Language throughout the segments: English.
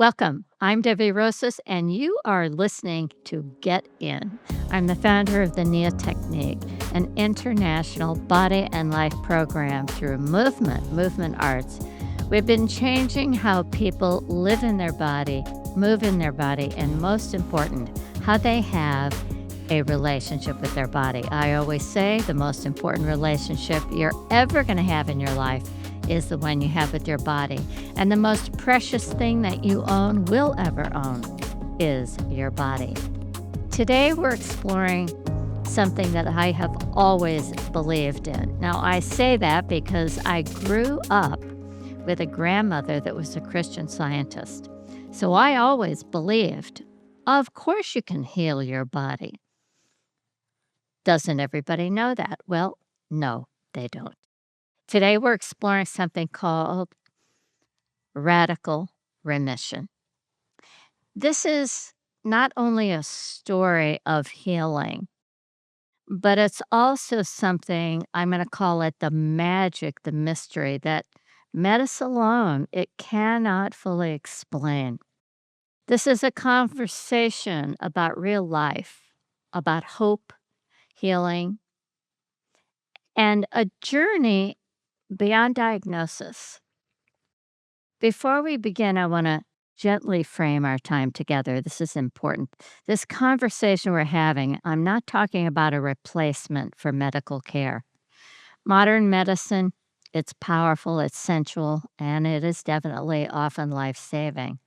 Welcome. I'm Debbie Rosas, and you are listening to Get In. I'm the founder of the NEA Technique, an international body and life program through movement arts. We've been changing how people live in their body, move in their body, and most important, how they have a relationship with their body. I always say the most important relationship you're ever going to have in your life is the one you have with your body. And the most precious thing that you will ever own, is your body. Today, we're exploring something that I have always believed in. Now, I say that because I grew up with a grandmother that was a Christian Scientist. So I always believed, of course you can heal your body. Doesn't everybody know that? Well, no, they don't. Today, we're exploring something called Radical Remission. This is not only a story of healing, but it's also something, I'm going to call it the magic, the mystery that medicine alone, it cannot fully explain. This is a conversation about real life, about hope, healing, and a journey beyond diagnosis. Before we begin, I want to gently frame our time together. This is important. This conversation we're having, I'm not talking about a replacement for medical care. Modern medicine, it's powerful, it's sensual, and it is definitely often life-saving.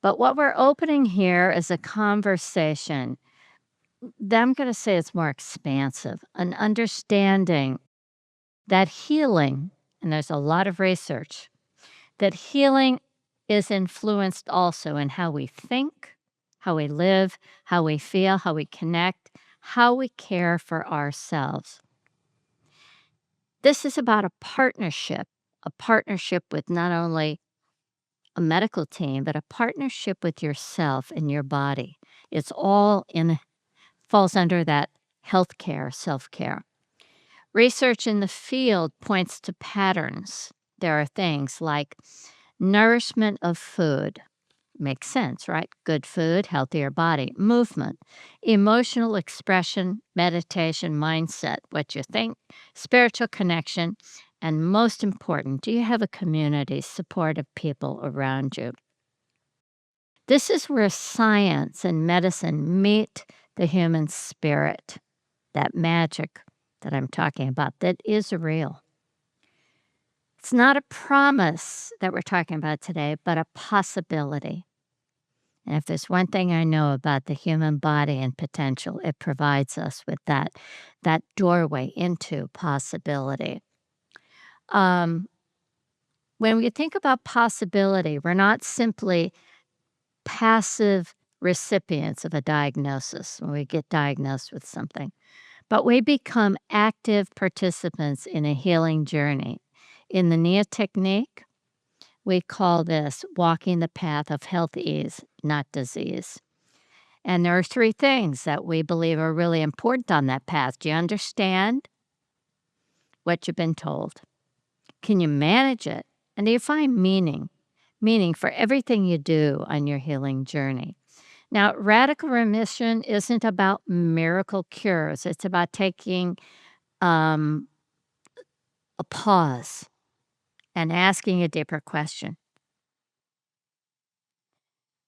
But what we're opening here is a conversation that I'm going to say it's more expansive, an understanding that healing, and there's a lot of research, that healing is influenced also in how we think, how we live, how we feel, how we connect, how we care for ourselves. This is about a partnership with not only a medical team, but a partnership with yourself and your body. It's all falls under that healthcare, self-care. Research in the field points to patterns. There are things like nourishment of food. Makes sense, right? Good food, healthier body. Movement, emotional expression, meditation, mindset, what you think, spiritual connection, and most important, do you have a community, supportive people around you? This is where science and medicine meet the human spirit, that magic that I'm talking about that is real. It's not a promise that we're talking about today, but a possibility. And if there's one thing I know about the human body and potential, it provides us with that doorway into possibility. When we think about possibility, we're not simply passive recipients of a diagnosis when we get diagnosed with something, but we become active participants in a healing journey. In the NEA technique, we call this walking the path of health ease, not disease. And there are three things that we believe are really important on that path. Do you understand what you've been told? Can you manage it? And do you find meaning for everything you do on your healing journey? Now, radical remission isn't about miracle cures. It's about taking a pause and asking a deeper question.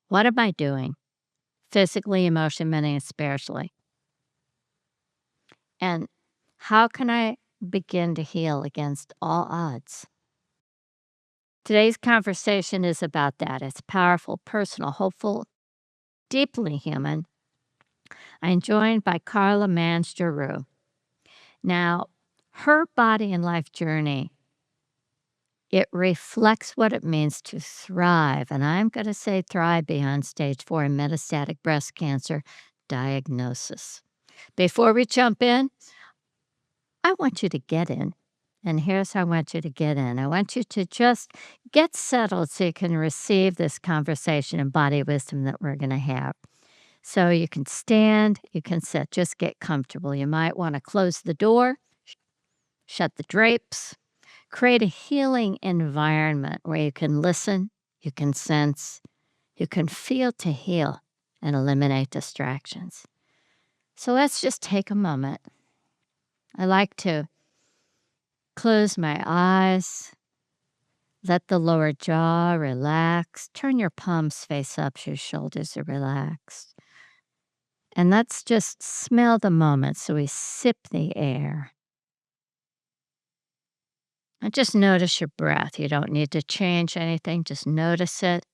What am I doing? Physically, emotionally, mentally, and spiritually. And how can I begin to heal against all odds? Today's conversation is about that. It's powerful, personal, hopeful, deeply human. I'm joined by Karla Mans Giroux. Now, her body and life journey, it reflects what it means to thrive. And I'm going to say thrive beyond stage 4 in metastatic breast cancer diagnosis. Before we jump in, I want you to get in. And here's how I want you to get in. I want you to just get settled so you can receive this conversation and body wisdom that we're going to have. So you can stand, you can sit, just get comfortable. You might want to close the door, shut the drapes, create a healing environment where you can listen, you can sense, You can feel to heal and eliminate distractions. So let's just take a moment. I like to close my eyes, let the lower jaw relax, turn your palms face up so your shoulders are relaxed. And let's just smell the moment. So we sip the air. And just notice your breath. You don't need to change anything, just notice it.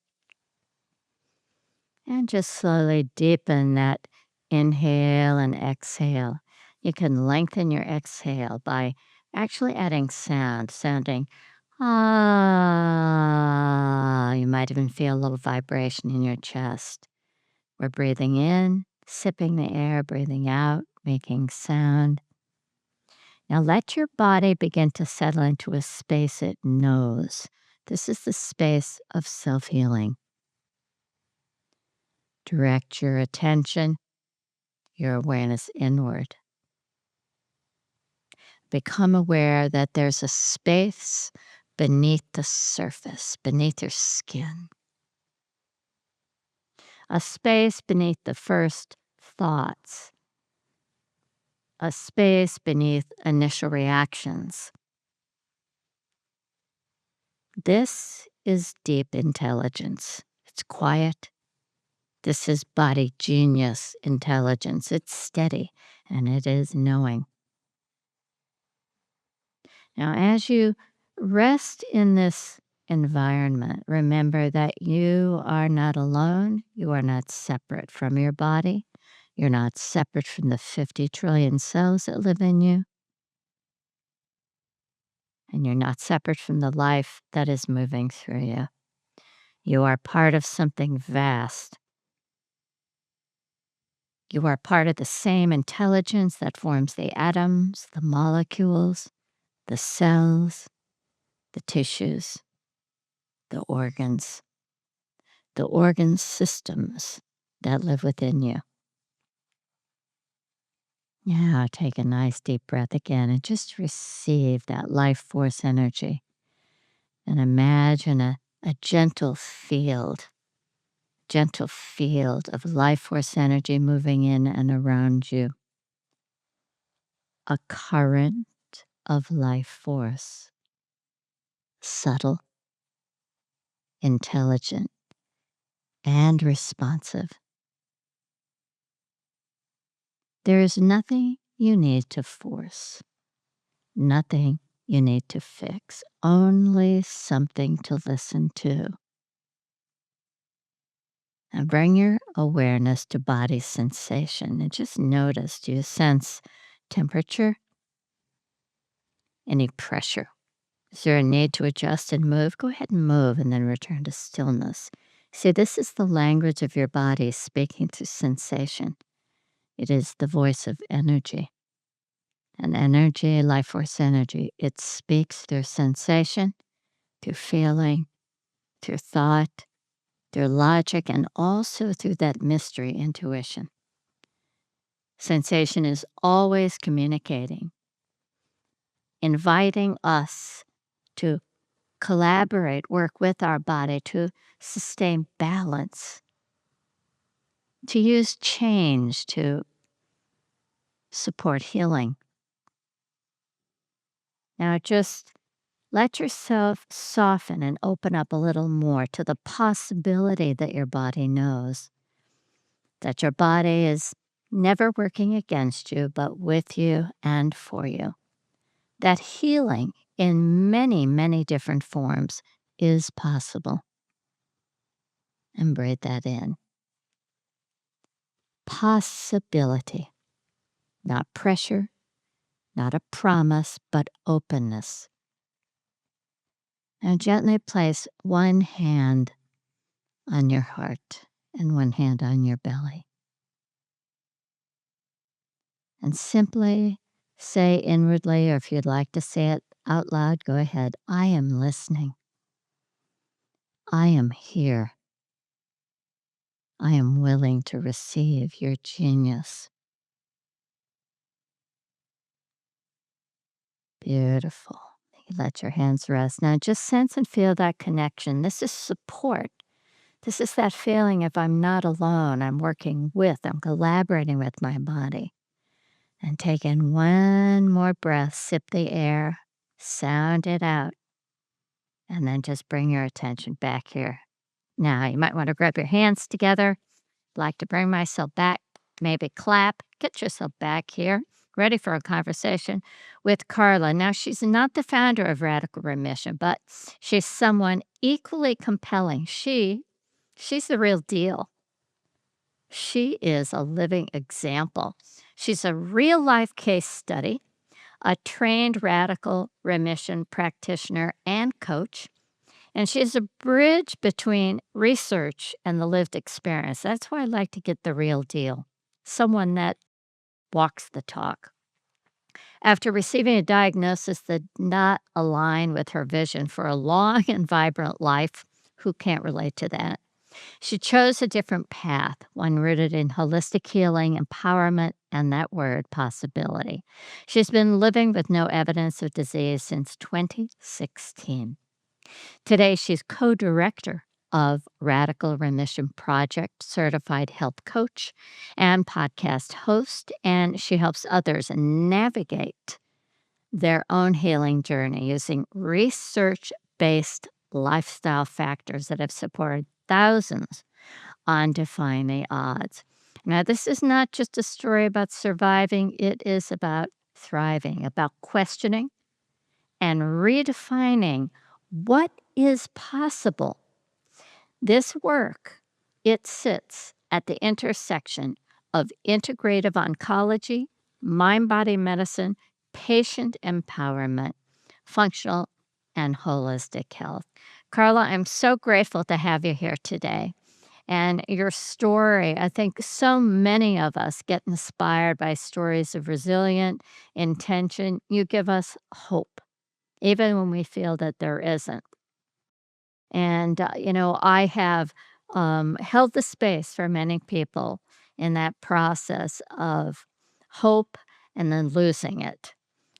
And just slowly deepen that inhale and exhale. You can lengthen your exhale by actually adding sound, sounding ah. You might even feel a little vibration in your chest. We're breathing in, sipping the air, breathing out, making sound. Now let your body begin to settle into a space it knows. This is the space of self healing. Direct your attention, your awareness inward. Become aware that there's a space beneath the surface, beneath your skin, a space beneath the first thoughts, a space beneath initial reactions. This is deep intelligence. It's quiet. This is body genius intelligence. It's steady and it is knowing. Now, as you rest in this environment, remember that you are not alone. You are not separate from your body. You're not separate from the 50 trillion cells that live in you. And you're not separate from the life that is moving through you. You are part of something vast. You are part of the same intelligence that forms the atoms, the molecules, the cells, the tissues, the organ systems that live within you. Yeah, take a nice deep breath again and just receive that life force energy. And imagine a gentle field of life force energy moving in and around you. A current of life force, subtle, intelligent, and responsive. There is nothing you need to force, nothing you need to fix, only something to listen to. And bring your awareness to body sensation and just notice, do you sense temperature? Any pressure? Is there a need to adjust and move? Go ahead and move and then return to stillness. See, this is the language of your body speaking through sensation. It is the voice of energy. And energy, life force energy, it speaks through sensation, through feeling, through thought, through logic, and also through that mystery intuition. Sensation is always communicating, inviting us to collaborate, work with our body to sustain balance, to use change to support healing. Now, just let yourself soften and open up a little more to the possibility that your body knows, that your body is never working against you, but with you and for you. That healing in many, many different forms is possible. And breathe that in. Possibility, not pressure, not a promise, but openness. Now gently place one hand on your heart and one hand on your belly. And simply say inwardly, or if you'd like to say it out loud, go ahead. I am listening. I am here. I am willing to receive your genius. Beautiful. You let your hands rest. Now just sense and feel that connection. This is support. This is that feeling of I'm not alone, I'm collaborating with my body. And take in one more breath, sip the air, sound it out, and then just bring your attention back here. Now, you might want to grab your hands together. Like to bring myself back, maybe clap, get yourself back here, ready for a conversation with Karla. Now, she's not the founder of Radical Remission, but she's someone equally compelling. She's the real deal. She is a living example. She's a real life case study, a trained radical remission practitioner and coach. And she's a bridge between research and the lived experience. That's why I like to get the real deal, someone that walks the talk. After receiving a diagnosis that did not align with her vision for a long and vibrant life, who can't relate to that? She chose a different path, one rooted in holistic healing, empowerment, and that word, possibility. She's been living with no evidence of disease since 2016. Today, she's co director of Radical Remission Project, certified health coach, and podcast host, and she helps others navigate their own healing journey using research based lifestyle factors that have supported thousands on defying the odds. Now, this is not just a story about surviving, it is about thriving, about questioning and redefining what is possible. This work, it sits at the intersection of integrative oncology, mind-body medicine, patient empowerment, functional and holistic health. Karla, I'm so grateful to have you here today. And your story, I think so many of us get inspired by stories of resilient intention. You give us hope even when we feel that there isn't. And, I have held the space for many people in that process of hope and then losing it,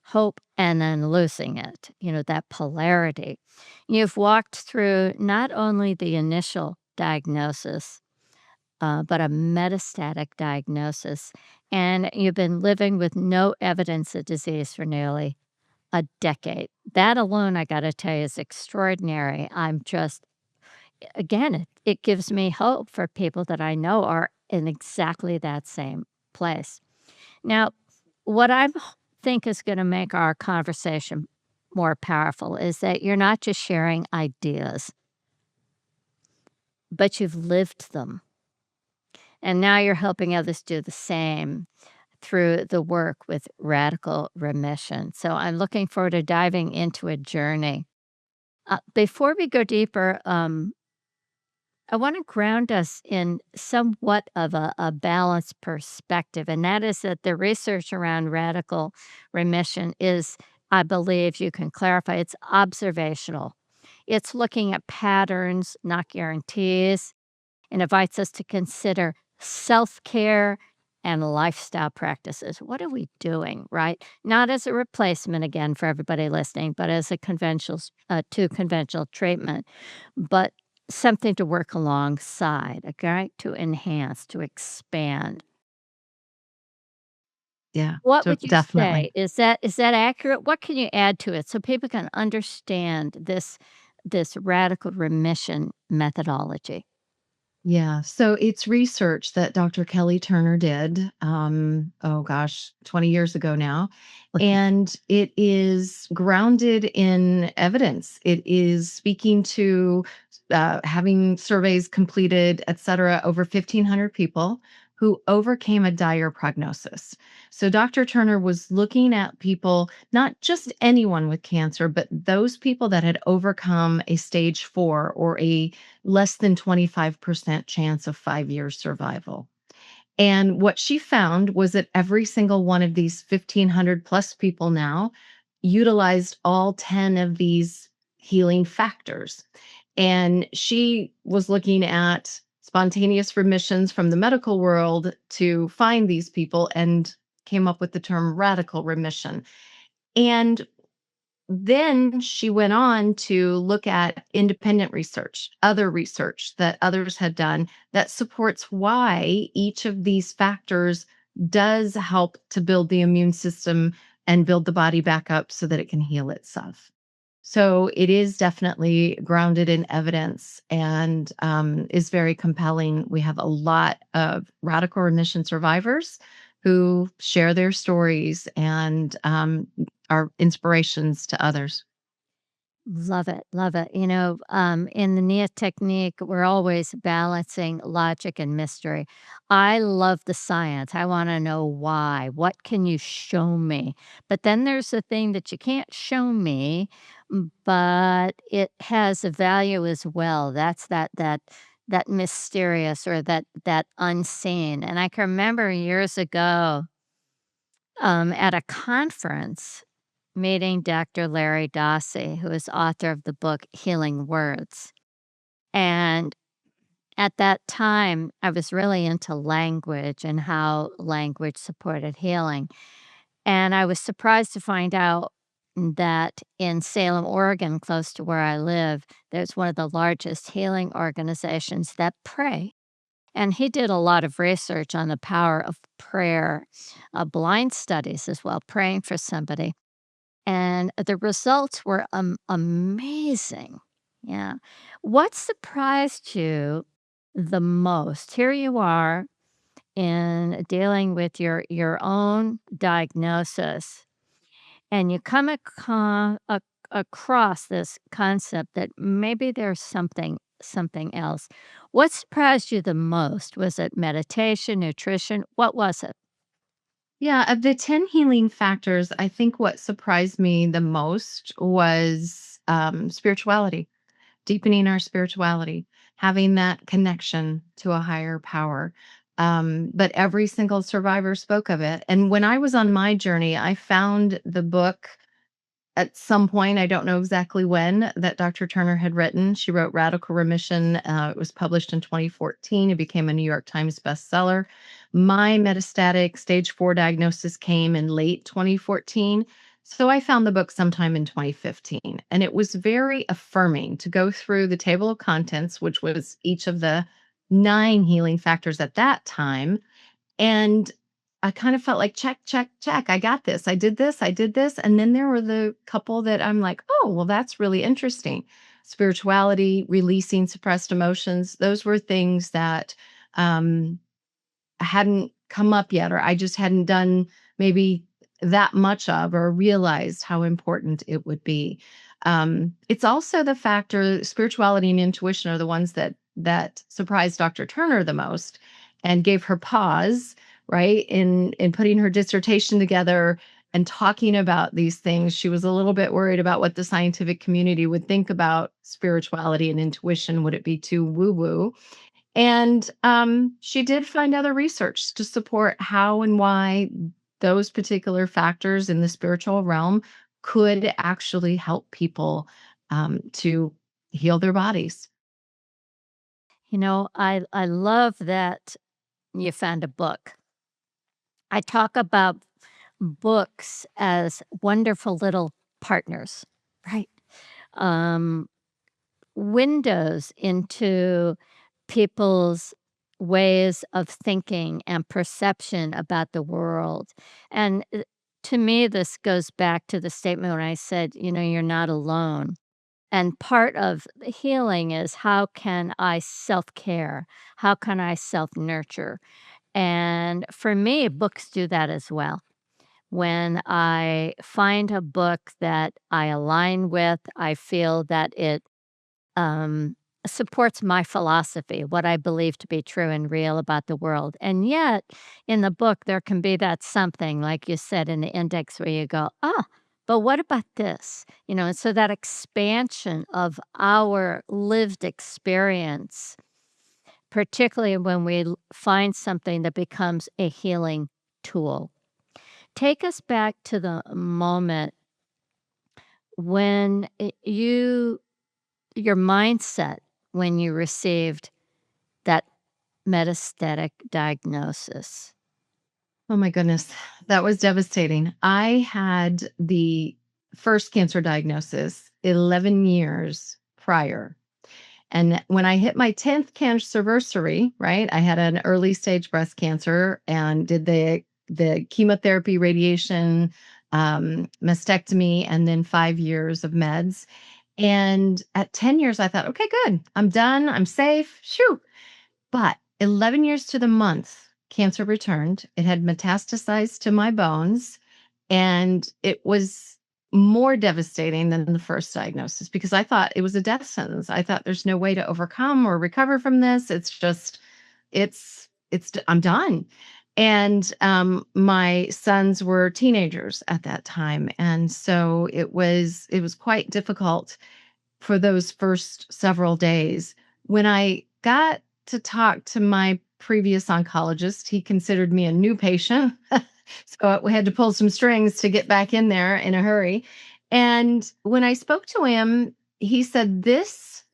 hope and then losing it, that polarity. You've walked through not only the initial diagnosis, but a metastatic diagnosis. And you've been living with no evidence of disease for nearly a decade. That alone, I gotta tell you, is extraordinary. I'm just again, it gives me hope for people that I know are in exactly that same place. Now, what think is gonna make our conversation more powerful is that you're not just sharing ideas, but you've lived them, and now you're helping others do the same through the work with Radical Remission. So I'm looking forward to diving into a journey. Before we go deeper, I want to ground us in somewhat of a balanced perspective, and that is that the research around radical remission is, I believe you can clarify, it's observational. It's looking at patterns, not guarantees, and invites us to consider self care and lifestyle practices. What are we doing, right? Not as a replacement, again, for everybody listening, but as a conventional treatment, but something to work alongside, okay, to enhance, to expand. Yeah, What would you say? definitely. Is that accurate? What can you add to it so people can understand this radical remission methodology? Yeah, so it's research that Dr. Kelly Turner did, oh gosh, 20 years ago now, and it is grounded in evidence. It is speaking to having surveys completed, et cetera, over 1,500 people who overcame a dire prognosis. So Dr. Turner was looking at people, not just anyone with cancer, but those people that had overcome a stage 4 or a less than 25% chance of 5 years survival. And what she found was that every single one of these 1,500 plus people now utilized all 10 of these healing factors. And she was looking at spontaneous remissions from the medical world to find these people and came up with the term radical remission. And then she went on to look at independent research, other research that others had done that supports why each of these factors does help to build the immune system and build the body back up so that it can heal itself. So it is definitely grounded in evidence and is very compelling. We have a lot of radical remission survivors who share their stories and are inspirations to others. Love it, love it. In the NIA technique, we're always balancing logic and mystery. I love the science. I want to know why. What can you show me? But then there's the thing that you can't show me, but it has a value as well. That's that mysterious or that unseen. And I can remember years ago at a conference meeting Dr. Larry Dossey, who is author of the book Healing Words. And at that time, I was really into language and how language supported healing. And I was surprised to find out that in Salem, Oregon, close to where I live, there's one of the largest healing organizations that pray. And he did a lot of research on the power of prayer, blind studies as well, praying for somebody. And the results were, amazing. Yeah. What surprised you the most? Here you are in dealing with your own diagnosis, and you come across this concept that maybe there's something else. What surprised you the most? Was it meditation, nutrition? What was it? Yeah, of the 10 healing factors, I think what surprised me the most was spirituality, deepening our spirituality, having that connection to a higher power. But every single survivor spoke of it. And when I was on my journey, I found the book at some point, I don't know exactly when, that Dr. Turner had written. She wrote Radical Remission. It was published in 2014. It became a New York Times bestseller. My metastatic stage 4 diagnosis came in late 2014. So I found the book sometime in 2015. And it was very affirming to go through the table of contents, which was each of the 9 healing factors at that time, and I kind of felt like, check, check, check. I got this. I did this. I did this. And then there were the couple that I'm like, oh, well, that's really interesting. Spirituality, releasing suppressed emotions. Those were things that um, hadn't come up yet, or I just hadn't done maybe that much of or realized how important it would be. It's also the factor spirituality and intuition are the ones that surprised Dr. Turner the most and gave her pause, right? In putting her dissertation together and talking about these things. She was a little bit worried about what the scientific community would think about spirituality and intuition. Would it be too woo-woo? And she did find other research to support how and why those particular factors in the spiritual realm could actually help people to heal their bodies. I love that you found a book. I talk about books as wonderful little partners, right? Um, Windows into people's ways of thinking and perception about the world. And to me, this goes back to the statement when I said, you're not alone. And part of the healing is how can I self care? How can I self nurture? And for me, books do that as well. When I find a book that I align with, I feel that it um, supports my philosophy, what I believe to be true and real about the world. And yet, in the book, there can be that something, like you said in the index, where you go, but what about this? And so that expansion of our lived experience, particularly when we find something that becomes a healing tool. Take us back to the moment when your mindset when you received that metastatic diagnosis. Oh my goodness, that was devastating. I had the first cancer diagnosis 11 years prior. And when I hit my 10th cancerversary, right, I had an early stage breast cancer and did the chemotherapy, radiation, mastectomy, and then 5 years of meds. And at 10 years, I thought, okay, good. I'm done. I'm safe. Shoo. But 11 years to the month, cancer returned. It had metastasized to my bones, and it was more devastating than the first diagnosis because I thought it was a death sentence. I thought there's no way to overcome or recover from this. It's just, I'm done. And my sons were teenagers at that time, and so it was quite difficult for those first several days. When I got to talk to my previous oncologist, he considered me a new patient. So we had to pull some strings to get back in there in a hurry. And when I spoke to him, he said, "This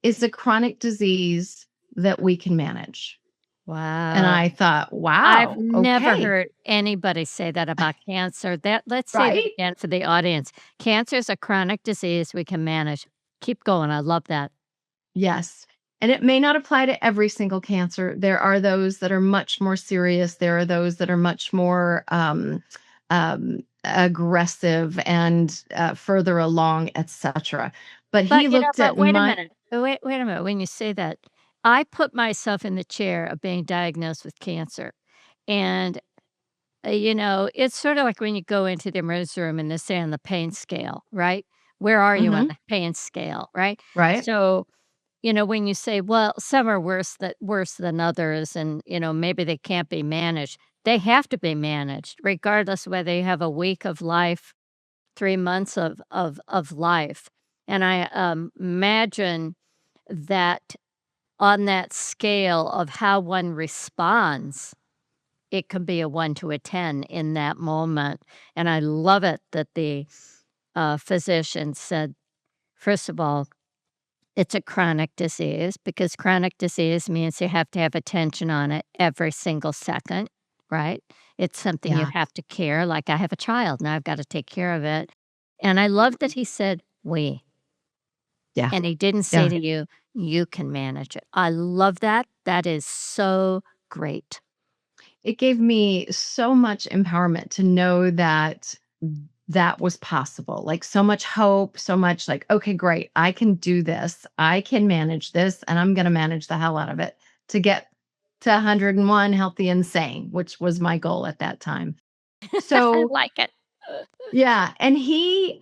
is a chronic disease that we can manage." And Wow. I thought, I've wow, never okay, heard anybody say that about cancer. Let's say that right? again for the audience. Cancer is a chronic disease we can manage. Keep going. I love that. Yes. And it may not apply to every single cancer. There are those that are much more serious. There are those that are much more aggressive and further along, etc. But he looked But at wait a my minute. Wait a minute. When you say that, I put myself in the chair of being diagnosed with cancer. And, it's sort of like when you go into the emergency room and they say on the pain scale, right? Where are you on Mhm, the pain scale, right? right, So, when you say, well, some are worse than others and, maybe they can't be managed. They have to be managed regardless whether you have a week of life, 3 months of life. And I, imagine that on that scale of how one responds, it can be a 1 to a 10 in that moment. And I love it that the, physician said, first of all, it's a chronic disease because chronic disease means you have to have attention on it every single second, right? It's something you yeah, have to care. Like I have a child, now I've got to take care of it. And I love that he said, we. yeah, And he didn't say yeah. to you, you can manage it. I love that. That is so great. It gave me so much empowerment to know that that was possible. Like so much hope, so much like, okay, great. I can do this. I can manage this and I'm going to manage the hell out of it to get to 101 healthy and sane, which was my goal at that time. I So, like it. yeah, and his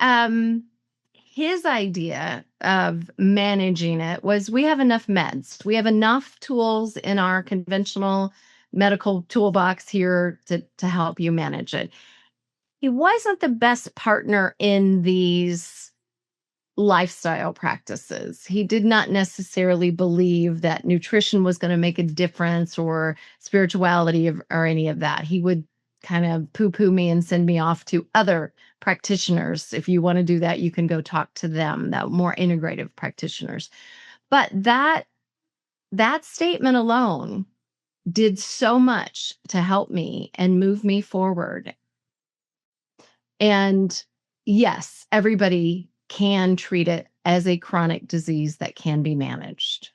idea of managing it was we have enough meds. We have enough tools in our conventional medical toolbox here to help you manage it. He wasn't the best partner in these lifestyle practices. He did not necessarily believe that nutrition was going to make a difference or spirituality or any of that. He would kind of poo poo me and send me off to other practitioners. If you want to do that, you can go talk to them, that more integrative practitioners. But that statement alone did so much to help me and move me forward. And yes, everybody can treat it as a chronic disease that can be managed.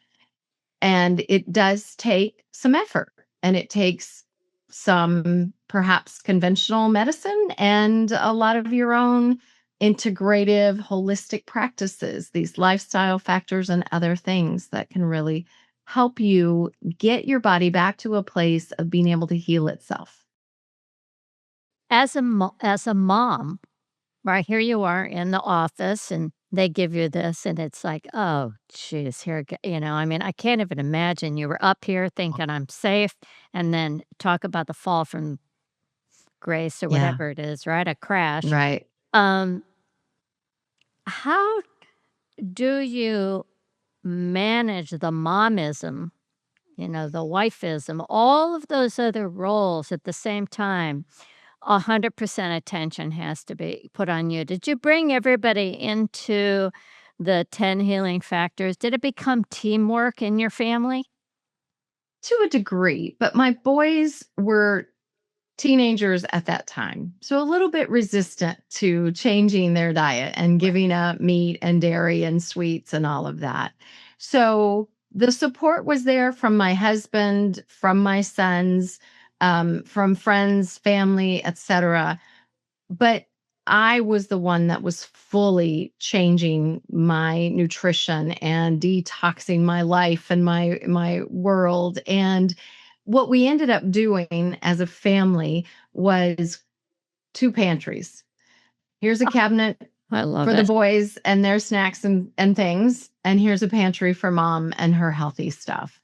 And it does take some effort and it takes some perhaps conventional medicine and a lot of your own integrative, holistic practices, these lifestyle factors and other things that can really help you get your body back to a place of being able to heal itself. As a mom, right, here you are in the office and they give you this and it's like, "Oh, geez, I mean, I can't even imagine you were up here thinking I'm safe and then talk about the fall from grace or Yeah, whatever it is, right? A crash. right. Um, how do you manage the momism, the wifeism, all of those other roles at the same time? 100% attention has to be put on you. Did you bring everybody into the 10 healing factors? Did it become teamwork in your family? To a degree, but my boys were teenagers at that time. So a little bit resistant to changing their diet and giving up meat and dairy and sweets and all of that. So the support was there from my husband, from my sons, from friends, family, etc. But I was the one that was fully changing my nutrition and detoxing my life and my world. And what we ended up doing as a family was 2 pantries. Here's a cabinet I love for the it. boys and their snacks and things, and here's a pantry for mom and her healthy stuff.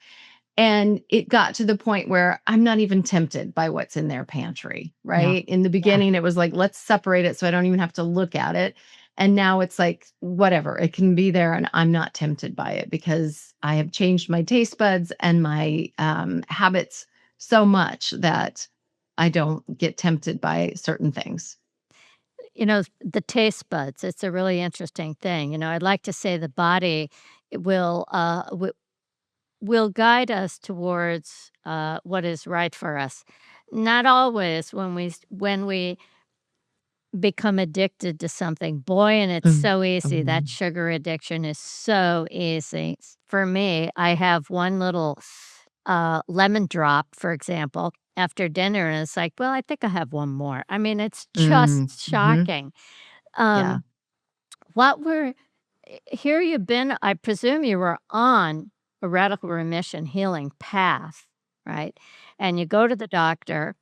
And it got to the point where I'm not even tempted by what's in their pantry, Yeah. right? In the Yeah. beginning, it was like, let's separate it so I don't even have to look at it. And now it's like, whatever, it can be there and I'm not tempted by it because I have changed my taste buds and my habits so much that I don't get tempted by certain things. The taste buds, it's a really interesting thing. I'd like to say the body will will guide us towards what is right for us. Not always when we become addicted to something. Boy, and it's Mm. so easy. That Mhm. sugar addiction is so easy. For me, I have one little lemon drop, for example, after dinner, and it's like, well, I think I have one more. I mean, it's Mm. just Mhm. shocking. Yeah. Um, what were here you've been, I presume you were on a radical remission healing path, right? And you go to the doctor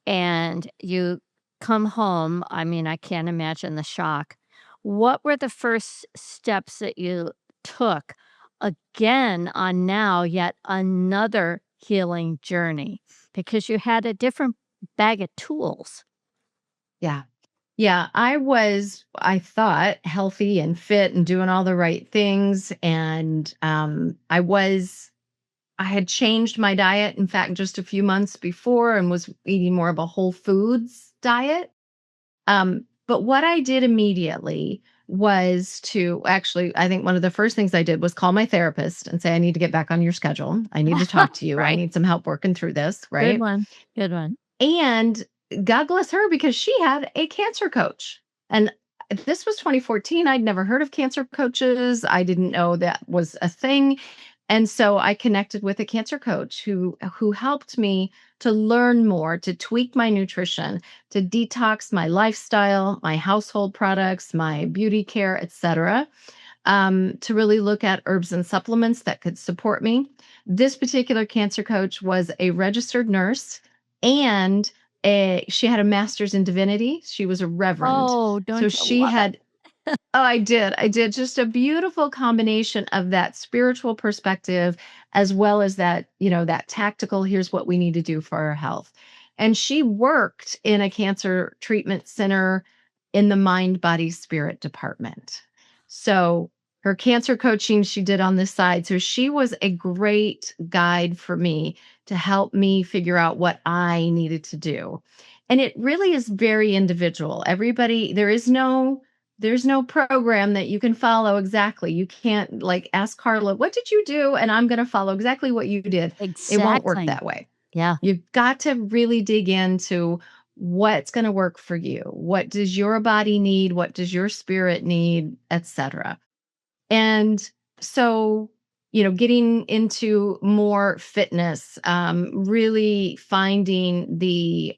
and you come home. I mean, I can't imagine the shock. What were the first steps that you took again on now yet another healing journey? Because you had a different bag of tools. Yeah. Yeah, I thought, healthy and fit and doing all the right things, and, I had changed my diet, in fact, just a few months before and was eating more of a whole foods diet. But what I did immediately was to actually, I think one of the first things I did was call my therapist and say, "I need to get back on your schedule. I need to talk to you. I Right. need some help working through this," Good right? one. Good one. And God bless her because she had a cancer coach. And this was 2014. I'd never heard of cancer coaches. I didn't know that was a thing. And so I connected with a cancer coach who helped me to learn more, to tweak my nutrition, to detox my lifestyle, my household products, my beauty care, etc. To really look at herbs and supplements that could support me. This particular cancer coach was a registered nurse and she had a master's in divinity. She was a reverend. Oh, So don't you she love it? had Oh, I did. I did. Just a beautiful combination of that spiritual perspective as well as that, that tactical, here's what we need to do for our health. And she worked in a cancer treatment center in the mind, body, spirit department. So her cancer coaching she did on this side. So she was a great guide for me to help me figure out what I needed to do. And it really is very individual. Everybody, there's no program that you can follow exactly. You can't like ask Karla, what did you do? And I'm going to follow exactly what you did. It won't work Exactly. that way. Yeah. You've got to really dig into what's going to work for you. What does your body need? What does your spirit need, etc. And so, getting into more fitness, really finding the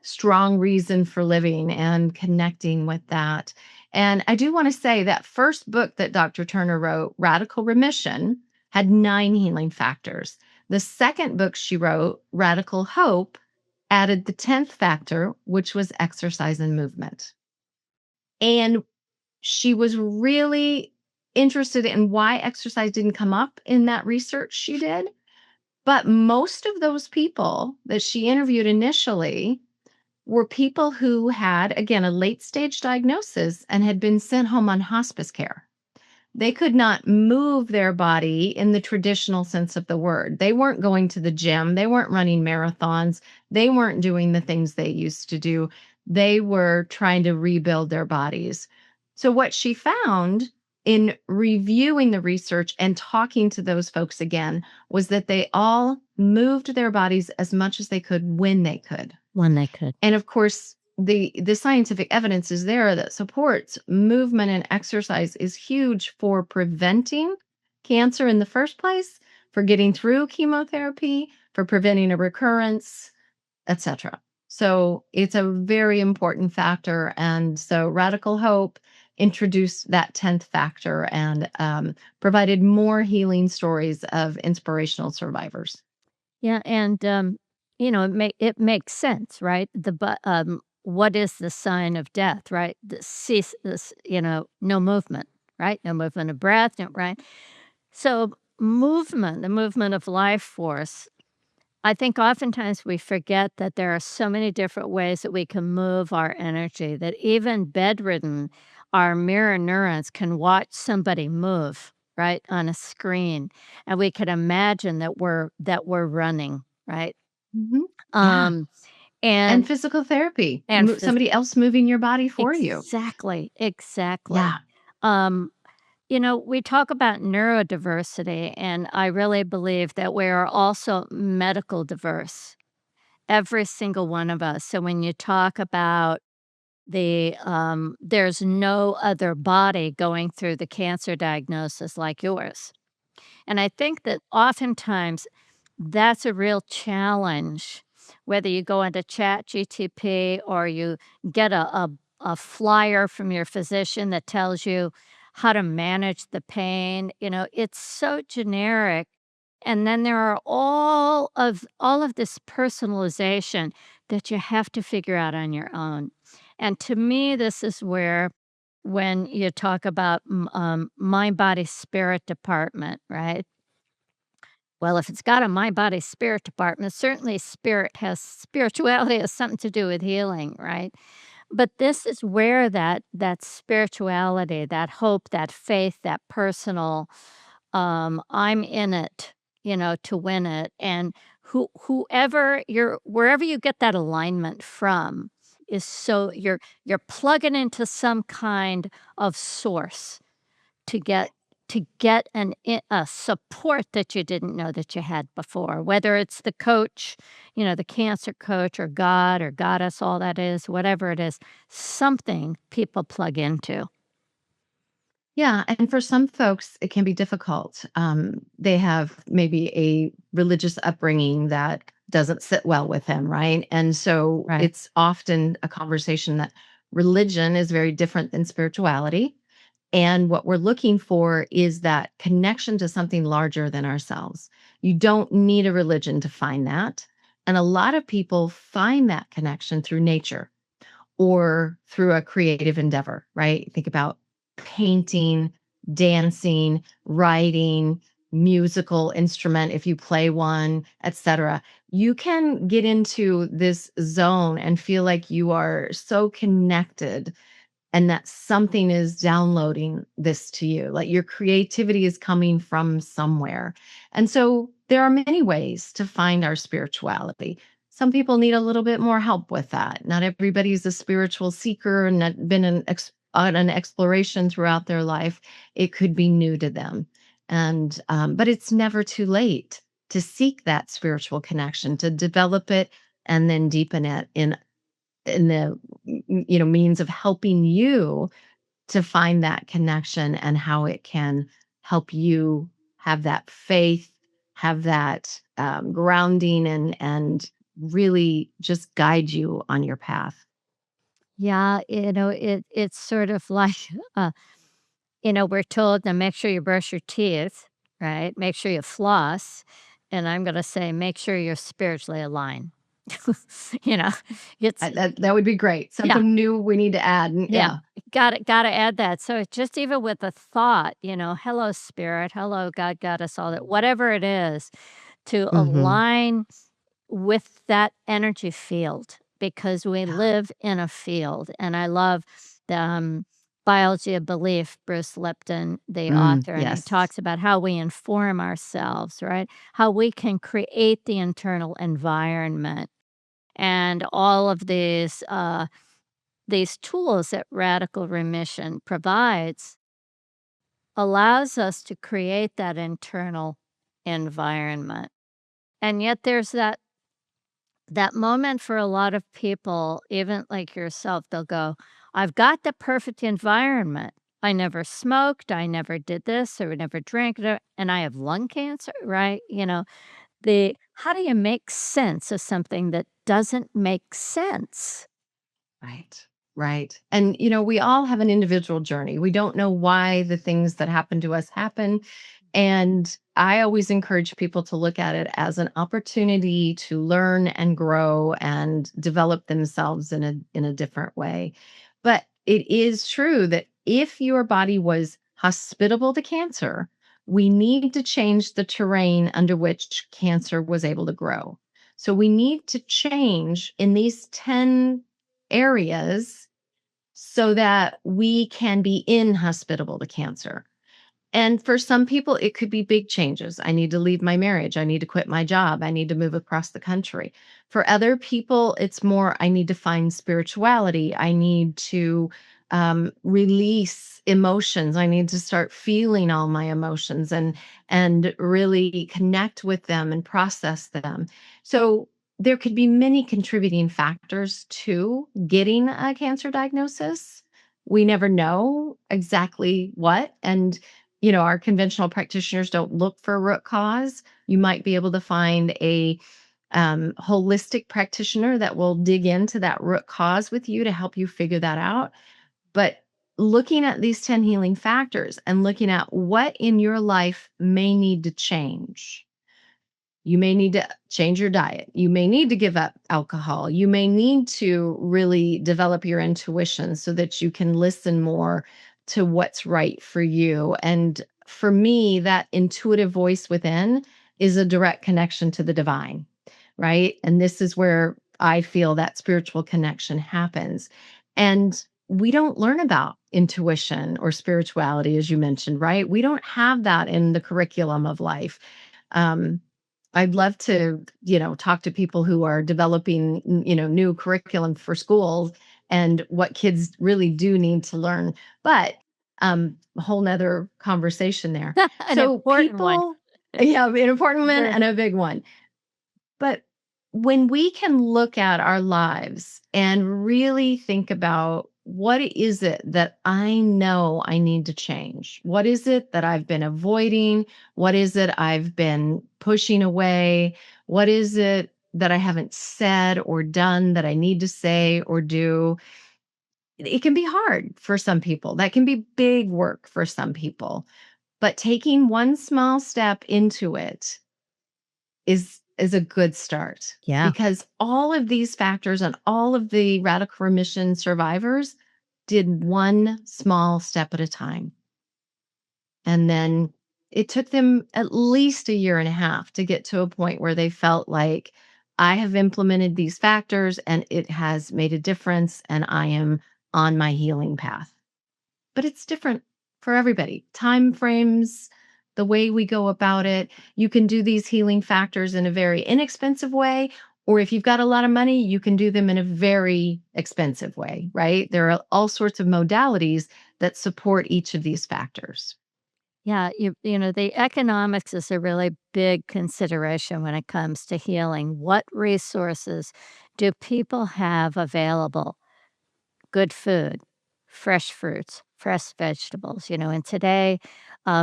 strong reason for living and connecting with that. And I do want to say that first book that Dr. Turner wrote, Radical Remission, had 9 healing factors. The second book she wrote, Radical Hope, added the 10th factor, which was exercise and movement. And she was really interested in why exercise didn't come up in that research she did. But most of those people that she interviewed initially were people who had, again, a late stage diagnosis and had been sent home on hospice care. They could not move their body in the traditional sense of the word. They weren't going to the gym. They weren't running marathons. They weren't doing the things they used to do. They were trying to rebuild their bodies. So, what she found in reviewing the research and talking to those folks again was that they all moved their bodies as much as they could when they could. when they could. And of course, the scientific evidence is there that supports movement and exercise is huge for preventing cancer in the first place, for getting through chemotherapy, for preventing a recurrence, etc. So it's a very important factor. And so Radical Hope introduced that 10th factor and provided more healing stories of inspirational survivors. Yeah, and, it makes sense, right? What is the sign of death, right? The cease this no movement, right? No movement of breath, no right? So, movement, the movement of life force, I think oftentimes we forget that there are so many different ways that we can move our energy, that even bedridden, our mirror neurons can watch somebody move, right, on a screen, and we can imagine that we're running, right? Mhm. Yeah. Um, And and physical therapy, and phys somebody else moving your body for you. exactly, exactly. Yeah. Um, we talk about neurodiversity, and I really believe that we are also medical diverse. Every single one of us. So when you talk about there's no other body going through the cancer diagnosis like yours. And I think that oftentimes that's a real challenge, whether you go into ChatGTP or you get a flyer from your physician that tells you how to manage the pain. It's so generic. And then there are all of this personalization that you have to figure out on your own. And to me, this is where when you talk about mind, body, spirit department, right? Well, if it's got a mind, body, spirit department, certainly spirituality has something to do with healing, right? But this is where that spirituality, that hope, that faith, that personal, I'm in it, to win it, and wherever you get that alignment from is so you're plugging into some kind of source to get a support that you didn't know that you had before, whether it's the coach, the cancer coach or God or goddess, all that is, whatever it is, something people plug into. Yeah, and for some folks, it can be difficult. They have maybe a religious upbringing that doesn't sit well with them, right? And so Right. it's often a conversation that religion is very different than spirituality. And what we're looking for is that connection to something larger than ourselves. You don't need a religion to find that. And a lot of people find that connection through nature or through a creative endeavor, right? Think about painting, dancing, writing, musical instrument if you play one, etc. You can get into this zone and feel like you are so connected and that something is downloading this to you. Like your creativity is coming from somewhere. And so there are many ways to find our spirituality. Some people need a little bit more help with that. Not everybody's a spiritual seeker and not been on an exploration throughout their life. It could be new to them. And but it's never too late to seek that spiritual connection, to develop it and then deepen it in the means of helping you to find that connection and how it can help you have that faith, have that grounding and really just guide you on your path. Yeah, it's sort of like, uh, we're told to make sure you brush your teeth, right? Make sure you floss, and I'm gonna say make sure you're spiritually aligned. You know, it's That would be great. yeah, Something new we need to add. yeah, Yeah. gotta add that. So it's just even with the thought, "Hello, spirit. Hello, God, goddess," all that, whatever it is, to Hmm. align with that energy field because we Yeah. live in a field. And I love the Biology of Belief, Bruce Lipton, the author, and he Yes. talks about how we inform ourselves, right? How we can create the internal environment. And all of these tools that Radical Remission provides allows us to create that internal environment. And yet there's that moment for a lot of people, even like yourself, they'll go, "I've got the perfect environment. I never smoked, I never did this, or never drank, and I have lung cancer," right? The how do you make sense of something that doesn't make sense? Right. Right. And, we all have an individual journey. We don't know why the things that happen to us happen. And I always encourage people to look at it as an opportunity to learn and grow and develop themselves in a different way. But it is true that if your body was hospitable to cancer, we need to change the terrain under which cancer was able to grow. So we need to change in these 10 areas so that we can be inhospitable to cancer. And for some people, it could be big changes. I need to leave my marriage. I need to quit my job. I need to move across the country. For other people, it's more, I need to find spirituality. I need to release emotions. I need to start feeling all my emotions and really connect with them and process them. So there could be many contributing factors to getting a cancer diagnosis. We never know exactly what. And our conventional practitioners don't look for a root cause. You might be able to find a holistic practitioner that will dig into that root cause with you to help you figure that out. But looking at these 10 healing factors and looking at what in your life may need to change. You may need to change your diet. You may need to give up alcohol. You may need to really develop your intuition so that you can listen more to what's right for you. And for me, that intuitive voice within is a direct connection to the divine, right? And this is where I feel that spiritual connection happens. And we don't learn about intuition or spirituality, as you mentioned, right? We don't have that in the curriculum of life. Um, I'd love to, talk to people who are developing, new curriculum for schools and what kids really do need to learn. But a whole nother conversation there. An So important one. people, yeah, an important one Very and a big one. But when we can look at our lives and really think about what is it that I know I need to change? What is it that I've been avoiding? What is it I've been pushing away? What is it that I haven't said or done that I need to say or do? It can be hard for some people. That can be big work for some people. But taking one small step into it is a good start Yeah. because all of these factors and all of the radical remission survivors did one small step at a time. And then it took them at least a year and a half to get to a point where they felt like I have implemented these factors and it has made a difference and I am on my healing path. But it's different for everybody. Time frames, the way we go about it. You can do these healing factors in a very inexpensive way, or if you've got a lot of money, you can do them in a very expensive way, right? There are all sorts of modalities that support each of these factors. Yeah, the economics is a really big consideration when it comes to healing. What resources do people have available? Good food, fresh fruits, fresh vegetables, and today,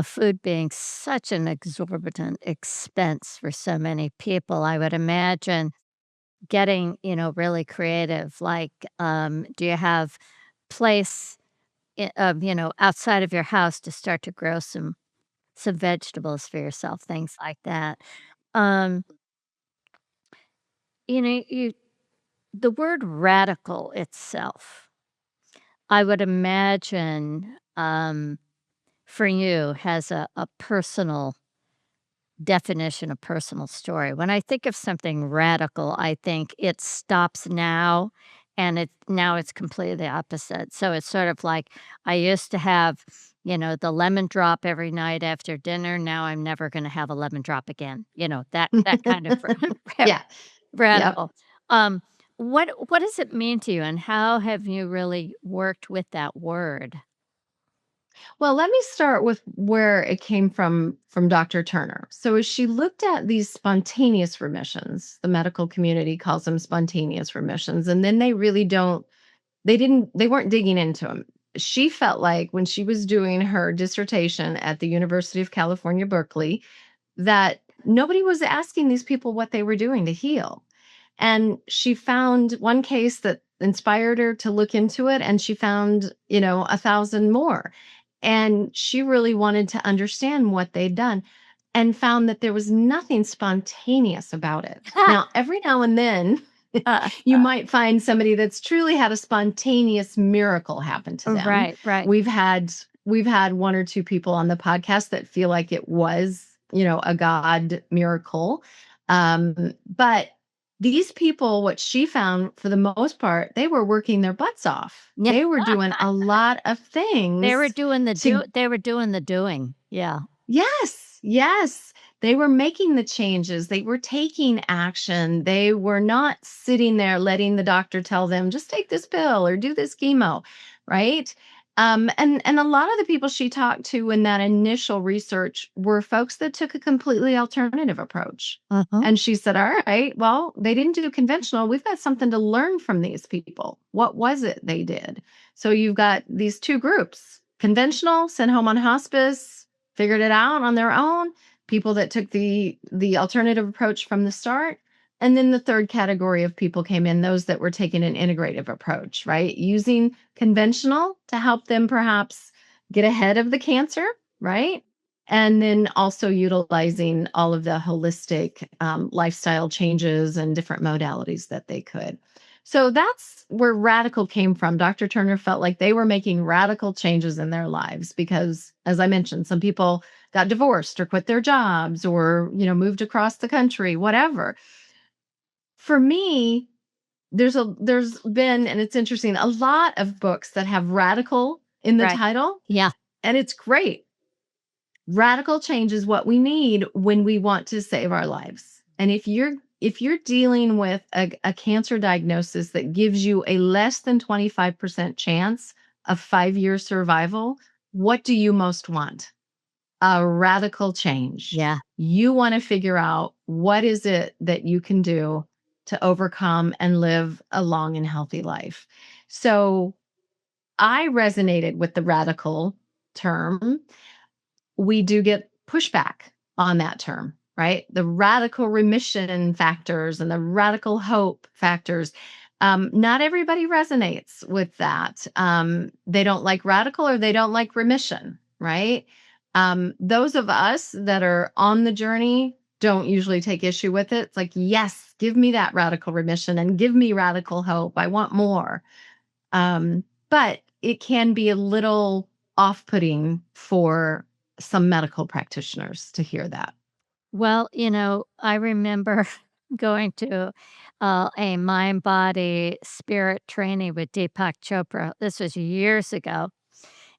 food being such an exorbitant expense for so many people, I would imagine getting, really creative. Like, do you have place, outside of your house to start to grow some vegetables for yourself, things like that. Um, you the word radical itself, I would imagine, for you has a personal definition, a personal story. When I think of something radical, I think it stops now and now it's completely the opposite. So it's sort of like I used to have, the lemon drop every night after dinner. Now I'm never going to have a lemon drop again. That kind of Yeah. Yep. radical. Um what does it mean to you and how have you really worked with that word? Well, let me start with where it came from Dr. Turner. So as she looked at these spontaneous remissions, the medical community calls them spontaneous remissions, and then they weren't digging into them. She felt like when she was doing her dissertation at the University of California, Berkeley, that nobody was asking these people what they were doing to heal. And she found one case that inspired her to look into it, and she found, 1,000 more. And she really wanted to understand what they'd done and found that there was nothing spontaneous about it. Now, every now and then, Uh, you might find somebody that's truly had a spontaneous miracle happen to them. right, right. We've had we've had one or two people on the podcast that feel like it was, a God miracle. But these people, what she found for the most part, they were working their butts off. Yeah. They were doing a lot of They were things doing the to they were doing the doing. Yeah. Yes, yes. They were making the changes. They were taking action. They were not sitting there letting the doctor tell them, just take this pill or do this chemo, right? And a lot of the people she talked to in that initial research were folks that took a completely alternative approach. Uh-huh. And she said, all right, well, they didn't do conventional. We've got something to learn from these people. What was it they did? So you've got these two groups: conventional, sent home on hospice, figured it out on their own, people that took the alternative approach from the start, and then the third category of people came in, those that were taking an integrative approach, right? Using conventional to help them perhaps get ahead of the cancer, right? And then also utilizing all of the holistic lifestyle changes and different modalities that they could. So that's where radical came from. Dr. Turner felt like they were making radical changes in their lives because, as I mentioned, some people got divorced or quit their jobs or, moved across the country, whatever. For me, there's been, and it's interesting, a lot of books that have radical in the Right. title, Yeah. and it's great. Radical change is what we need when we want to save our lives. And if you're dealing with a cancer diagnosis that gives you a less than 25% chance of 5-year survival, what do you most want? A radical change. Yeah. You want to figure out what is it that you can do to overcome and live a long and healthy life. So I resonated with the radical term. We do get pushback on that term, right? The radical remission factors and the radical hope factors. Not everybody resonates with that. They don't like radical or they don't like remission, right? Those of us that are on the journey don't usually take issue with it. It's like, yes, give me that radical remission and give me radical hope. I want more. But it can be a little off-putting for some medical practitioners to hear that. Well, I remember going to a mind body spirit training with Deepak Chopra. This was years ago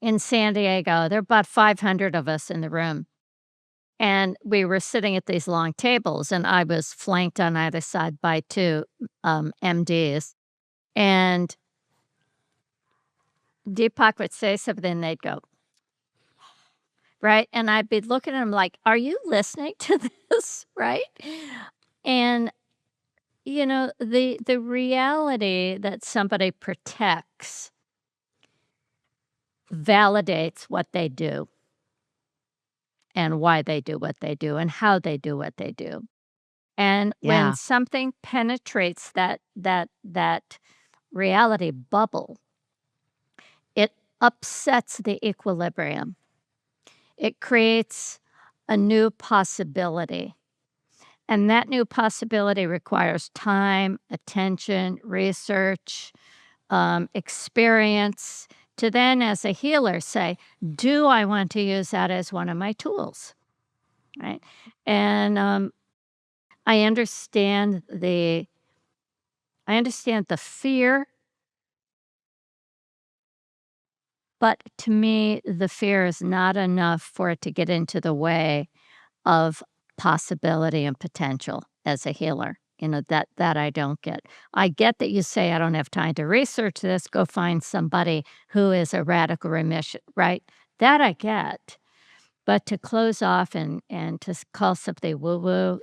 in San Diego. There were about 500 of us in the room. And we were sitting at these long tables, and I was flanked on either side by two MDs. And Deepak would say something, they'd go, right? And I'd be looking at him like, are you listening to this? Right? And, the reality that somebody protects validates what they do and why they do what they do and how they do what they do. And when Yeah. something penetrates that reality bubble, it upsets the equilibrium. It creates a new possibility. And that new possibility requires time, attention, research, experience to then, as a healer, say, do I want to use that as one of my tools? Right. And I understand the fear, but to me, the fear is not enough for it to get into the way of possibility and potential as a healer. That I don't get. I get that you say I don't have time to research this. Go find somebody who is a radical remission, right? That I get, but to close off and to call something woo-woo,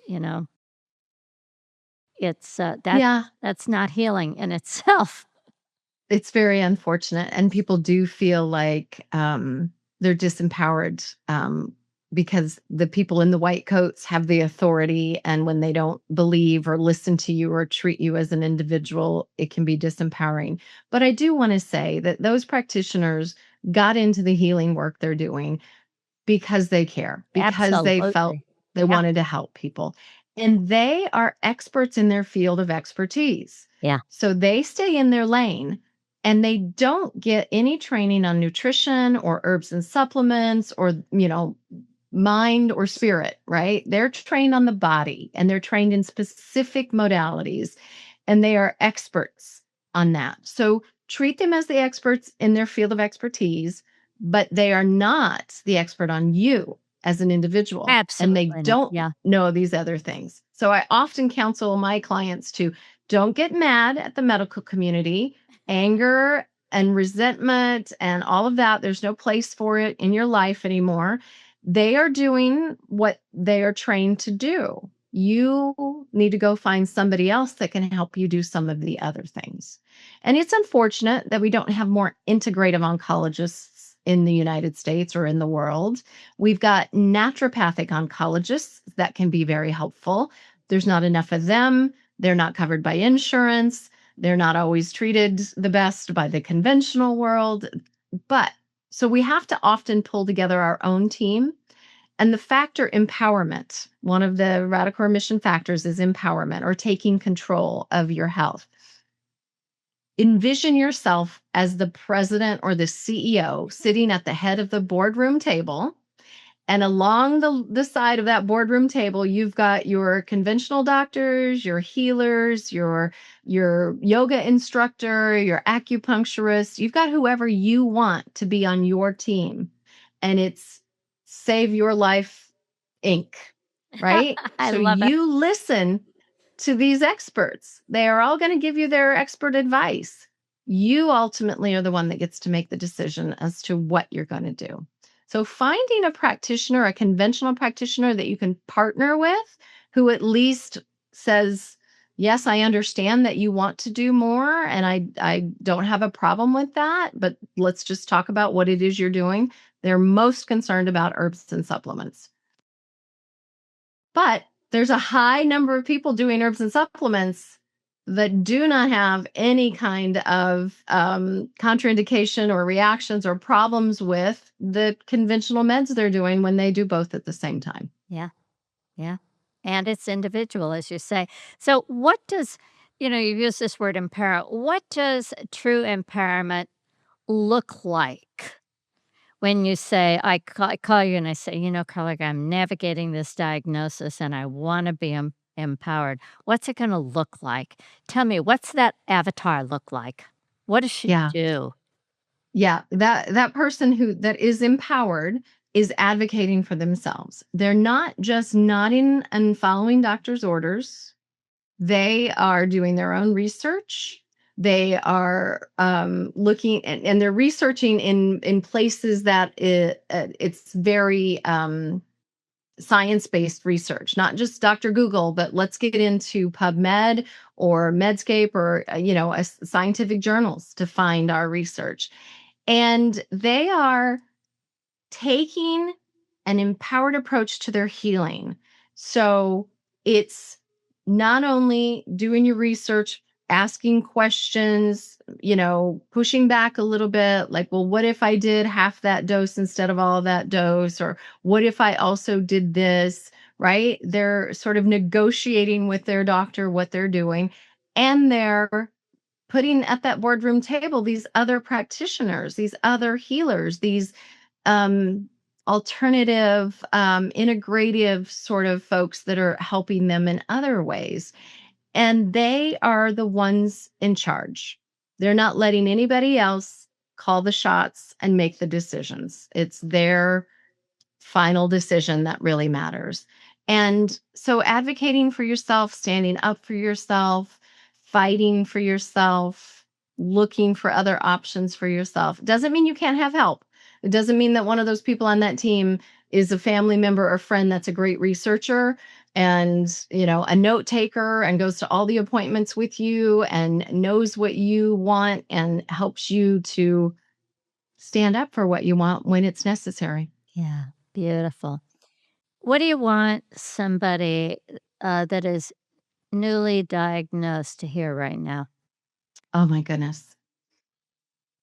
it's, Yeah, that's not healing in itself. it's very unfortunate, and people do feel like, they're disempowered, because the people in the white coats have the authority, and when they don't believe or listen to you or treat you as an individual, it can be disempowering. But I do wanna say that those practitioners got into the healing work they're doing because they care, because they felt Absolutely. they Yeah, wanted to help people. And they are experts in their field of expertise. yeah. So they stay in their lane and they don't get any training on nutrition or herbs and supplements or, mind or spirit, right? They're trained on the body and they're trained in specific modalities and they are experts on that. So treat them as the experts in their field of expertise, but they are not the expert on you as an individual, and they Absolutely not. don't Yeah. know these other things. So I often counsel my clients to don't get mad at the medical community. Anger and resentment and all of that, there's no place for it in your life anymore. They are doing what they are trained to do. You need to go find somebody else that can help you do some of the other things. And it's unfortunate that we don't have more integrative oncologists in the United States or in the world. We've got naturopathic oncologists that can be very helpful. There's not enough of them. They're not covered by insurance. They're not always treated the best by the conventional world. But so we have to often pull together our own team. And the factor empowerment, one of the radical remission factors is empowerment or taking control of your health. Envision yourself as the president or the CEO sitting at the head of the boardroom table. And along the side of that boardroom table, you've got your conventional doctors, your healers, your yoga instructor, your acupuncturist. You've got whoever you want to be on your team. And it's Save Your Life Inc., right? I So love it. you listen to these experts. They are all going to give you their expert advice. You ultimately are the one that gets to make the decision as to what you're going to do. So, finding a practitioner, a conventional practitioner that you can partner with who at least says, yes, I understand that you want to do more and I don't have a problem with that, but let's just talk about what it is you're doing. They're most concerned about herbs and supplements. But there's a high number of people doing herbs and supplements that do not have any kind of contraindication or reactions or problems with the conventional meds they're doing when they do both at the same time. Yeah, yeah. And it's individual, as you say. So what does you use this word empower. What does true empowerment look like? When you say, I call you and I say, Carla, I'm navigating this diagnosis and I want to be empowered. What's it going to look like? Tell me, what's that avatar look like? What does she Yeah. do? Yeah, that person who that is empowered is advocating for themselves. They're not just nodding and following doctor's orders. They are doing their own research. They are looking and they're researching in places that it's very science-based research, not just Dr. Google, but let's get into PubMed or Medscape or scientific journals to find our research. And they are taking an empowered approach to their healing. So it's not only doing your research, asking questions, pushing back a little bit, like, well, what if I did half that dose instead of all of that dose? Or what if I also did this? Right? They're sort of negotiating with their doctor what they're doing. And they're putting at that boardroom table these other practitioners, these other healers, these um, alternative, integrative sort of folks that are helping them in other ways. And they are the ones in charge. They're not letting anybody else call the shots and make the decisions. It's their final decision that really matters. And so advocating for yourself, standing up for yourself, fighting for yourself, looking for other options for yourself doesn't mean you can't have help. It doesn't mean that one of those people on that team is a family member or friend that's a great researcher and, a note taker and goes to all the appointments with you and knows what you want and helps you to stand up for what you want when it's necessary. Yeah, beautiful. What do you want somebody, that is newly diagnosed to hear right now? Oh my goodness.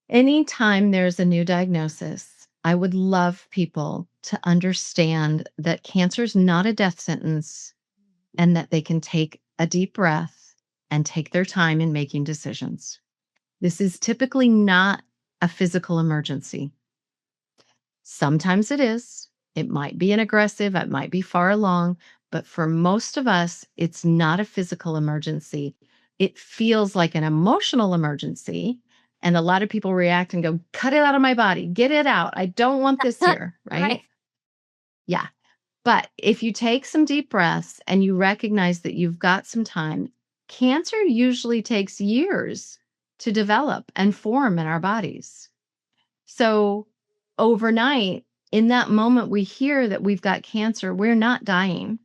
Anytime there's a new diagnosis, I would love people to understand that cancer is not a death sentence and that they can take a deep breath and take their time in making decisions. This is typically not a physical emergency. Sometimes it is. It might be an aggressive, it might be far along, but for most of us, it's not a physical emergency. It feels like an emotional emergency. And a lot of people react and go, cut it out of my body, get it out. I don't want this here. Right. Right. Yeah. But if you take some deep breaths and you recognize that you've got some time, cancer usually takes years to develop and form in our bodies. So overnight, in that moment we hear that we've got cancer, we're not dying.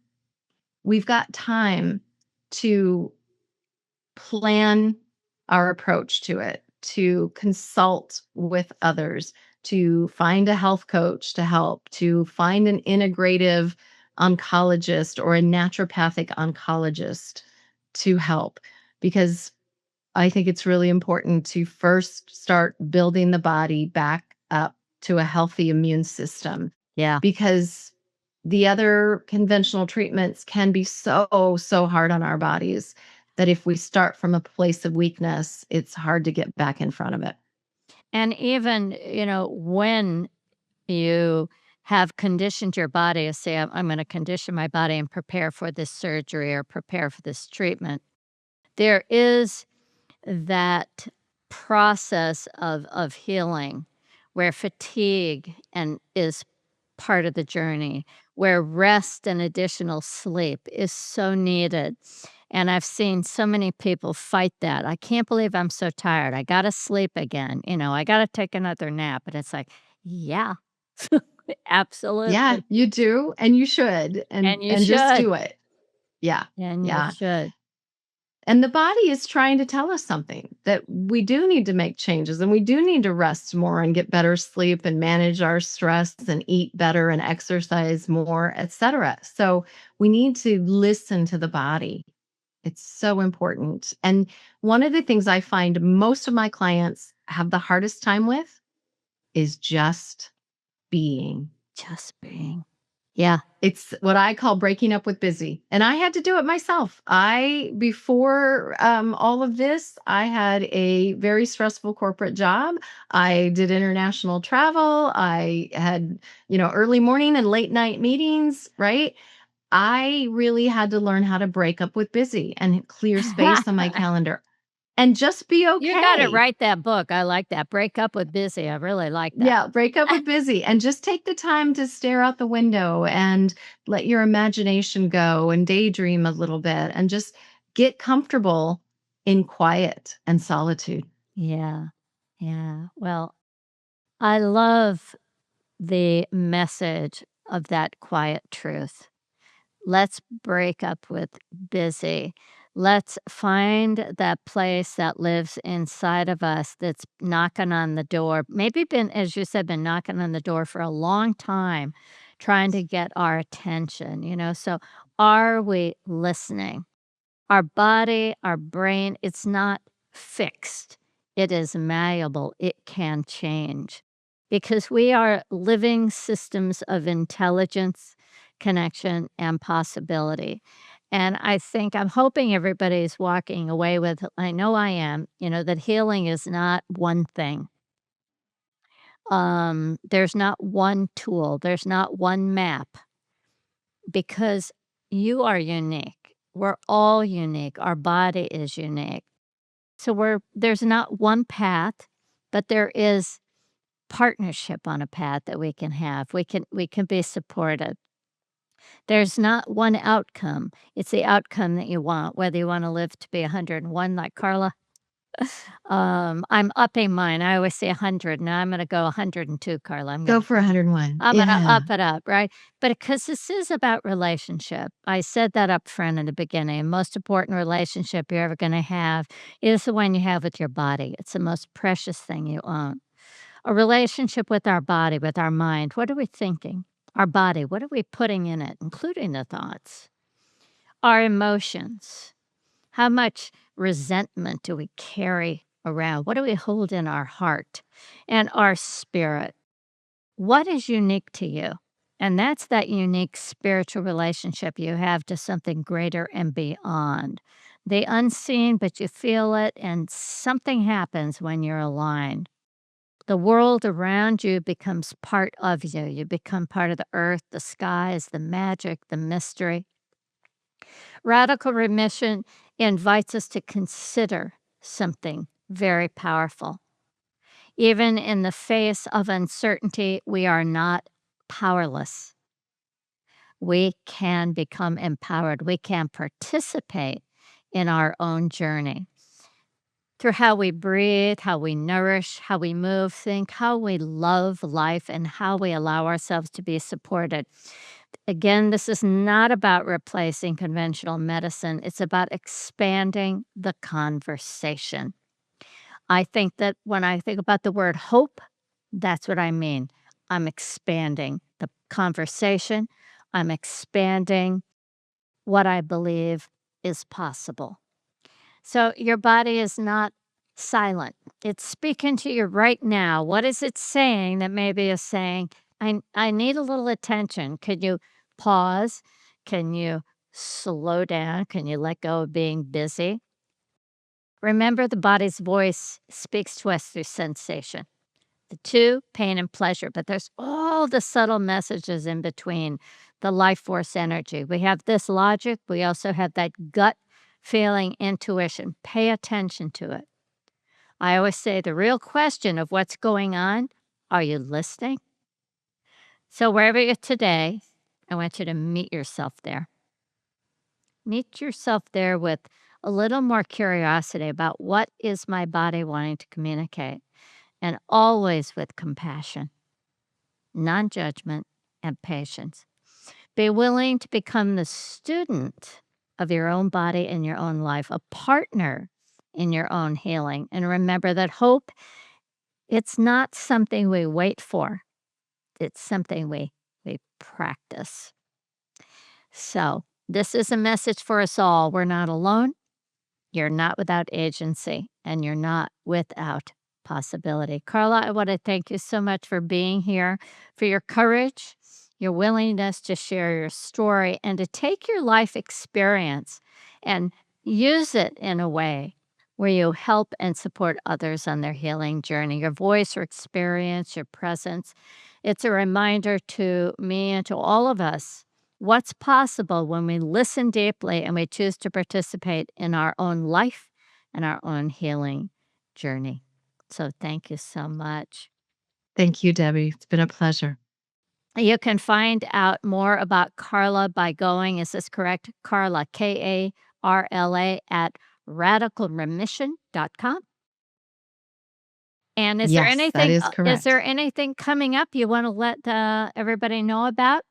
We've got time to plan our approach to it, to consult with others, to find a health coach to help, to find an integrative oncologist or a naturopathic oncologist to help. Because I think it's really important to first start building the body back up to a healthy immune system Yeah. because the other conventional treatments can be so hard on our bodies that if we start from a place of weakness, it's hard to get back in front of it. And even, when you have conditioned your body, say, I'm going to condition my body and prepare for this surgery or prepare for this treatment, there is that process of healing where fatigue and is part of the journey, where rest and additional sleep is so needed. And I've seen so many people fight that. I can't believe I'm so tired. I got to sleep again. I got to take another nap. And it's like, yeah, Yeah, absolutely. you do and you should and And you and just should. do it. Yeah. And you Yeah. should. And the body is trying to tell us something that we do need to make changes and we do need to rest more and get better sleep and manage our stress and eat better and exercise more, etc. So we need to listen to the body. It's so important. And one of the things I find most of my clients have the hardest time with is just being. Just being. Yeah. It's what I call breaking up with busy, and I had to do it myself. Before, all of this, I had a very stressful corporate job. I did international travel. I had, early morning and late night meetings, right? I really had to learn how to break up with busy and clear space on my calendar and just be You gotta okay. write that book. I like that. Break Up with Busy. I really like that. Yeah, break up with busy and just take the time to stare out the window and let your imagination go and daydream a little bit and just get comfortable in quiet and solitude. Yeah. Yeah. Well, I love the message of that quiet truth. Let's break up with busy. Let's find that place that lives inside of us that's knocking on the door. Maybe been, as you said, been knocking on the door for a long time, trying to get our attention, So are we listening? Our body, our brain, it's not fixed. It is malleable. It can change because we are living systems of intelligence, connection, and possibility. And I'm hoping everybody's walking away with, I know I am, that healing is not one thing. There's not one tool, there's not one map because you are unique. We're all unique. Our body is unique. So there's not one path, but there is partnership on a path that we can have. We can be supported. There's not one outcome. It's the outcome that you want, whether you want to live to be 101 like Karla I'm upping mine. I always say 100. Now I'm gonna go 102, Karla. Go for 101. I'm gonna Yeah. up it up, right? But because this is about relationship, I said that up front in the beginning. Most important relationship you're ever gonna have is the one you have with your body. It's the most precious thing you own. A relationship with our body, with our mind. What are we thinking? Our body, what are we putting in it, including the thoughts? Our emotions. How much resentment do we carry around? What do we hold in our heart? And our spirit. What is unique to you? And that's that unique spiritual relationship you have to something greater and beyond. The unseen, but you feel it, and something happens when you're aligned. The world around you becomes part of you. You become part of the earth, the skies, the magic, the mystery. Radical remission invites us to consider something very powerful. Even in the face of uncertainty, we are not powerless. We can become empowered. We can participate in our own journey through how we breathe, how we nourish, how we move, think, how we love life, and how we allow ourselves to be supported. Again, this is not about replacing conventional medicine, it's about expanding the conversation. I think that when I think about the word hope, that's what I mean. I'm expanding the conversation, I'm expanding what I believe is possible. So your body is not silent. It's speaking to you right now. What is it saying that maybe is saying, I need a little attention. Could you pause? Can you slow down? Can you let go of being busy? Remember, the body's voice speaks to us through sensation. The two, pain and pleasure, but there's all the subtle messages in between, the life force energy. We have this logic, we also have that gut feeling, intuition. Pay attention to it. I always say the real question of what's going on, are you listening? So wherever you're today, I want you to meet yourself there. Meet yourself there with a little more curiosity about what is my body wanting to communicate, and always with compassion, non-judgment, and patience. Be willing to become the student of your own body and your own life, a partner in your own healing. And remember that hope, it's not something we wait for. It's something we practice. So, this is a message for us all. We're not alone. You're not without agency, and you're not without possibility. Karla, I want to thank you so much for being here, for your courage, your willingness to share your story, and to take your life experience and use it in a way where you help and support others on their healing journey. Your voice, your experience, your presence, it's a reminder to me and to all of us what's possible when we listen deeply and we choose to participate in our own life and our own healing journey. So thank you so much. Thank you, Debbie. It's been a pleasure. You can find out more about Karla by going, is this correct? Karla, Karla, at radicalremission.com. And Yes, that is is there correct. anything coming up you want to let everybody know about?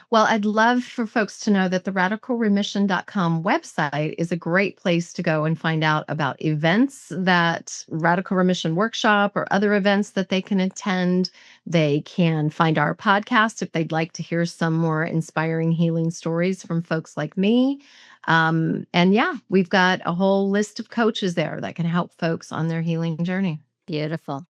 Well, I'd love for folks to know that the radicalremission.com website is a great place to go and find out about events that Radical Remission Workshop or other events that they can attend. They can find our podcast if they'd like to hear some more inspiring healing stories from folks like me. And yeah, we've got a whole list of coaches there that can help folks on their healing journey. Beautiful.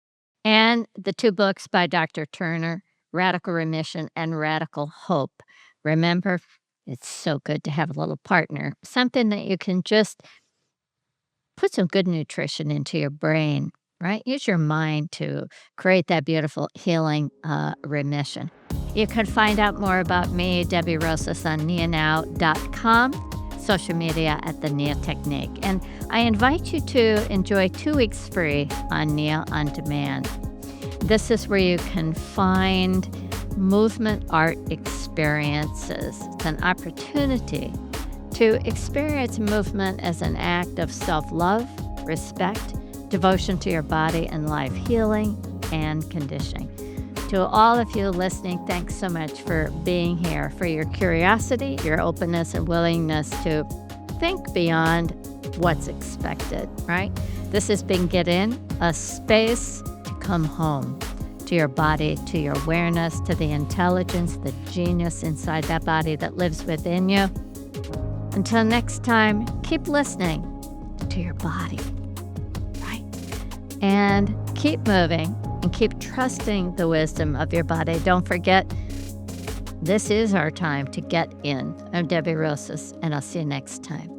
And the 2 books by Dr. Turner, Radical Remission and Radical Hope. Remember, it's so good to have a little partner, something that you can just put some good nutrition into your brain, right? Use your mind to create that beautiful healing remission. You can find out more about me, Debbie Rosas, on neonow.com, social media at the Neo Technique. And I invite you to enjoy 2 weeks free on Neo On Demand. This is where you can find movement art experiences. It's an opportunity to experience movement as an act of self-love, respect, devotion to your body and life, healing, and conditioning. To all of you listening, thanks so much for being here, for your curiosity, your openness, and willingness to think beyond what's expected, right? This has been Get In, a space to come home to your body, to your awareness, to the intelligence, the genius inside that body that lives within you. Until next time, keep listening to your body, right? And keep moving and keep trusting the wisdom of your body. Don't forget, this is our time to get in. I'm Debbie Rosas, and I'll see you next time.